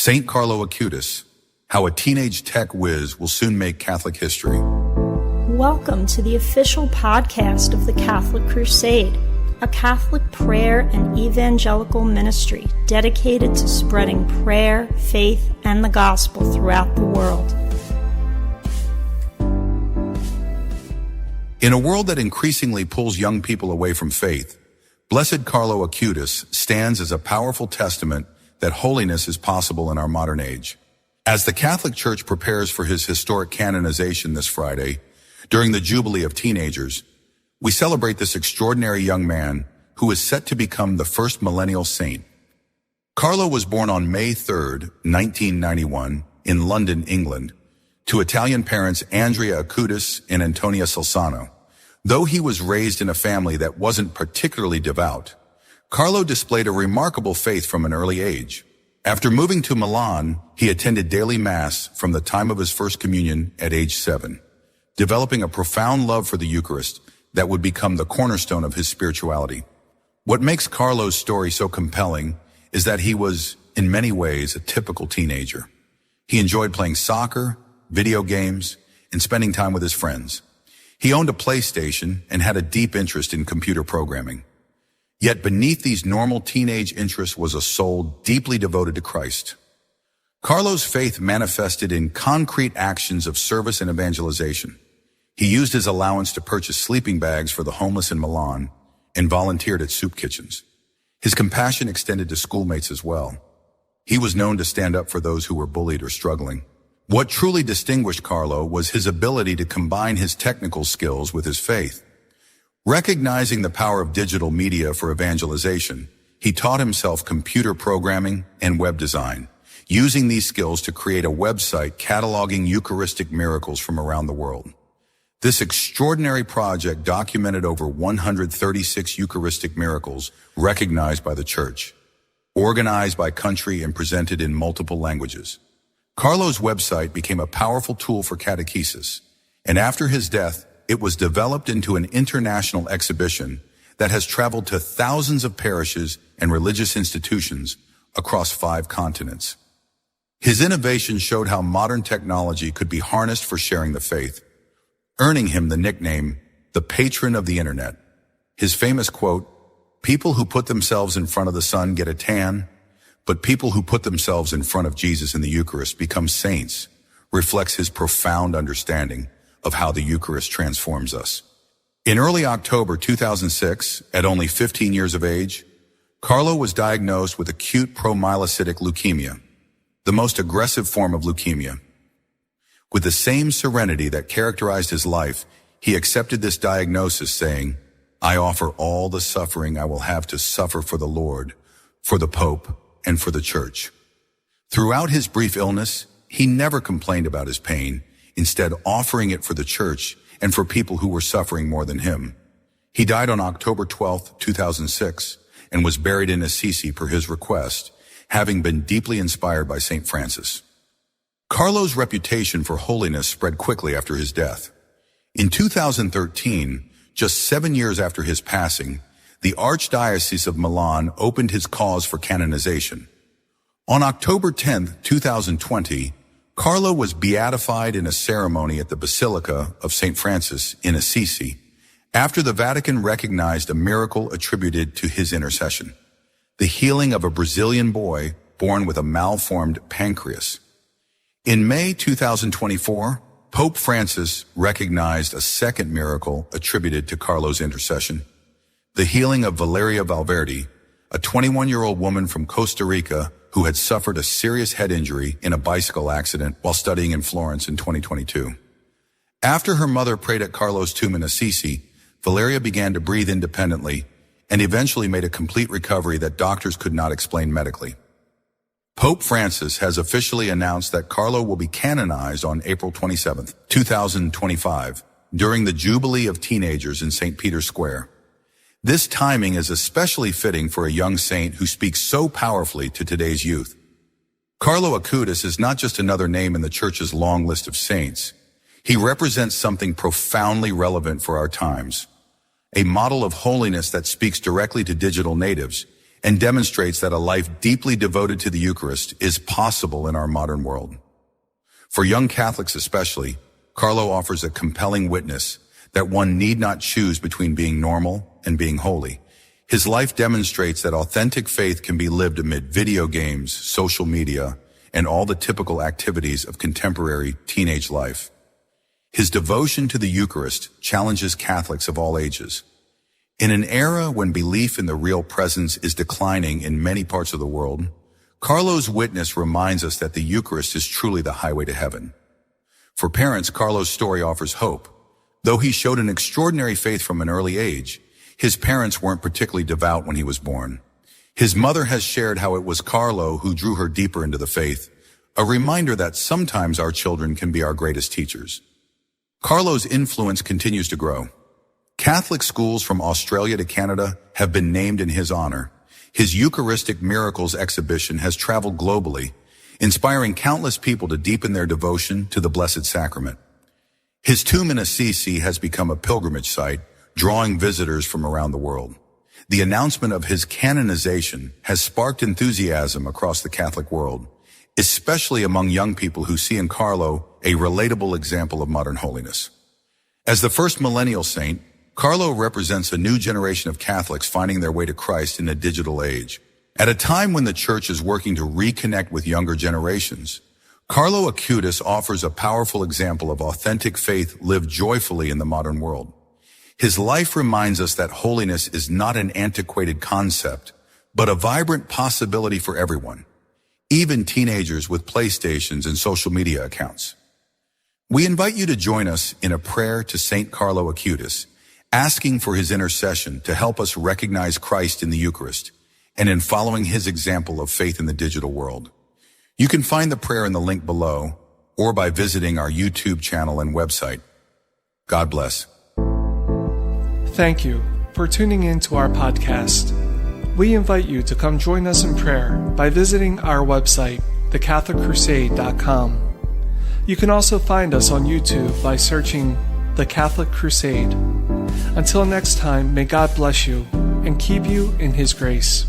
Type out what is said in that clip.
St. Carlo Acutis, how a teenage tech whiz will soon make Catholic history. Welcome to the official podcast of the Catholic Crusade, a Catholic prayer and evangelical ministry dedicated to spreading prayer, faith, and the gospel throughout the world. In a world that increasingly pulls young people away from faith, Blessed Carlo Acutis stands as a powerful testament that holiness is possible in our modern age. As the Catholic Church prepares for his historic canonization this Friday, during the Jubilee of Teenagers, we celebrate this extraordinary young man who is set to become the first millennial saint. Carlo was born on May 3, 1991, in London, England, to Italian parents Andrea Acutis and Antonia Salzano. Though he was raised in a family that wasn't particularly devout, Carlo displayed a remarkable faith from an early age. After moving to Milan, he attended daily Mass from the time of his first communion at age 7, developing a profound love for the Eucharist that would become the cornerstone of his spirituality. What makes Carlo's story so compelling is that he was, in many ways, a typical teenager. He enjoyed playing soccer, video games, and spending time with his friends. He owned a PlayStation and had a deep interest in computer programming. Yet beneath these normal teenage interests was a soul deeply devoted to Christ. Carlo's faith manifested in concrete actions of service and evangelization. He used his allowance to purchase sleeping bags for the homeless in Milan and volunteered at soup kitchens. His compassion extended to schoolmates as well. He was known to stand up for those who were bullied or struggling. What truly distinguished Carlo was his ability to combine his technical skills with his faith. Recognizing the power of digital media for evangelization, he taught himself computer programming and web design, using these skills to create a website cataloging Eucharistic miracles from around the world. This extraordinary project documented over 136 Eucharistic miracles recognized by the Church, organized by country and presented in multiple languages. Carlo's website became a powerful tool for catechesis, and after his death, it was developed into an international exhibition that has traveled to thousands of parishes and religious institutions across 5 continents. His innovation showed how modern technology could be harnessed for sharing the faith, earning him the nickname, the patron of the internet. His famous quote, "People who put themselves in front of the sun get a tan, but people who put themselves in front of Jesus in the Eucharist become saints," reflects his profound understanding of how the Eucharist transforms us. In early October 2006, at only 15 years of age, Carlo was diagnosed with acute promyelocytic leukemia, the most aggressive form of leukemia. With the same serenity that characterized his life, he accepted this diagnosis, saying, "I offer all the suffering I will have to suffer for the Lord, for the Pope, and for the Church." Throughout his brief illness, he never complained about his pain, instead offering it for the Church and for people who were suffering more than him. He died on October 12, 2006, and was buried in Assisi per his request, having been deeply inspired by St. Francis. Carlo's reputation for holiness spread quickly after his death. In 2013, just 7 years after his passing, the Archdiocese of Milan opened his cause for canonization. On October 10, 2020, Carlo was beatified in a ceremony at the Basilica of St. Francis in Assisi, after the Vatican recognized a miracle attributed to his intercession, the healing of a Brazilian boy born with a malformed pancreas. In May 2024, Pope Francis recognized a second miracle attributed to Carlo's intercession, the healing of Valeria Valverde, a 21-year-old woman from Costa Rica who had suffered a serious head injury in a bicycle accident while studying in Florence in 2022. After her mother prayed at Carlo's tomb in Assisi, Valeria began to breathe independently and eventually made a complete recovery that doctors could not explain medically. Pope Francis has officially announced that Carlo will be canonized on April 27, 2025, during the Jubilee of Teenagers in St. Peter's Square. This timing is especially fitting for a young saint who speaks so powerfully to today's youth. Carlo Acutis is not just another name in the Church's long list of saints. He represents something profoundly relevant for our times, a model of holiness that speaks directly to digital natives and demonstrates that a life deeply devoted to the Eucharist is possible in our modern world. For young Catholics especially, Carlo offers a compelling witness that one need not choose between being normal and being holy. His life demonstrates that authentic faith can be lived amid video games, social media, and all the typical activities of contemporary teenage life. His devotion to the Eucharist challenges Catholics of all ages. In an era when belief in the real presence is declining in many parts of the world, Carlo's witness reminds us that the Eucharist is truly the highway to heaven. For parents, Carlo's story offers hope. Though he showed an extraordinary faith from an early age, his parents weren't particularly devout when he was born. His mother has shared how it was Carlo who drew her deeper into the faith, a reminder that sometimes our children can be our greatest teachers. Carlo's influence continues to grow. Catholic schools from Australia to Canada have been named in his honor. His Eucharistic Miracles exhibition has traveled globally, inspiring countless people to deepen their devotion to the Blessed Sacrament. His tomb in Assisi has become a pilgrimage site, drawing visitors from around the world. The announcement of his canonization has sparked enthusiasm across the Catholic world, especially among young people who see in Carlo a relatable example of modern holiness. As the first millennial saint, Carlo represents a new generation of Catholics finding their way to Christ in a digital age. At a time when the Church is working to reconnect with younger generations, Carlo Acutis offers a powerful example of authentic faith lived joyfully in the modern world. His life reminds us that holiness is not an antiquated concept, but a vibrant possibility for everyone, even teenagers with PlayStations and social media accounts. We invite you to join us in a prayer to St. Carlo Acutis, asking for his intercession to help us recognize Christ in the Eucharist and in following his example of faith in the digital world. You can find the prayer in the link below or by visiting our YouTube channel and website. God bless. Thank you for tuning in to our podcast. We invite you to come join us in prayer by visiting our website, thecatholicrusade.com. You can also find us on YouTube by searching The Catholic Crusade. Until next time, may God bless you and keep you in His grace.